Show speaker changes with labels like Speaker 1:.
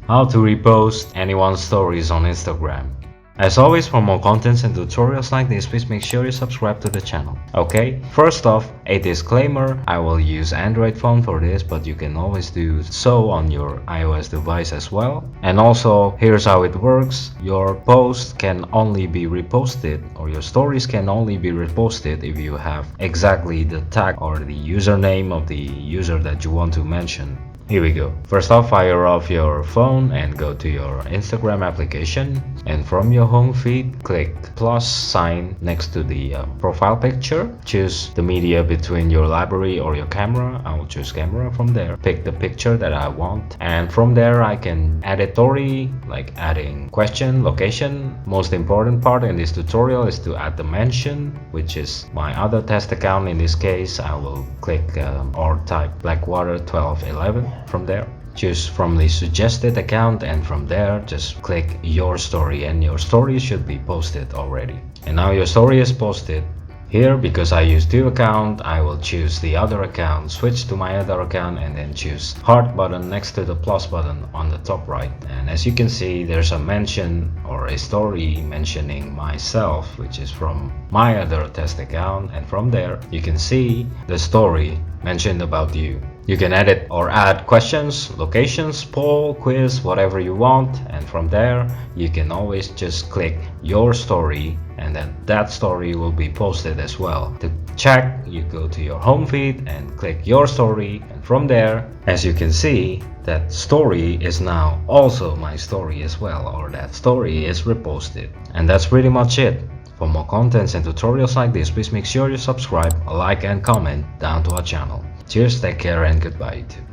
Speaker 1: how to repost anyone's stories on Instagram. As always, for more contents and tutorials like this, please make sure you subscribe to the channel. Okay, first off, a disclaimer, I will use Android phone for this, but you can always do so on your iOS device as well. And also, here's how it works. Your post can only be reposted, or your stories can only be reposted if you have exactly the tag or the username of the user that you want to mention. Here we go. First off, fire off your phone and go to your Instagram application, and from your home feed click plus sign next to the profile picture. Choose the media between your library or your camera. I will choose camera. From there, pick the picture that I want, and from there I can edit story, like adding question, location. Most important part in this tutorial is to add the mention, which is my other test account. In this case, I will click or type Blackwater 1211. From there, choose from the suggested account, and from there just click your story, and your story should be posted already. And now your story is posted. Here, because I use two accounts, I will choose the other account, switch to my other account, and then choose heart button next to the plus button on the top right. And as you can see, there's a mention or a story mentioning myself, which is from my other test account, and from there you can see the story mentioned about you. You can edit or add questions, locations, poll, quiz, whatever you want, and from there you can always just click your story, and then that story will be posted as well. To check, you go to your home feed and click your story, and from there, as you can see, that story is now also my story as well, or that story is reposted. And that's pretty much it. For more contents and tutorials like this, please make sure you subscribe, like and comment down to our channel. Cheers, take care, and goodbye YouTube.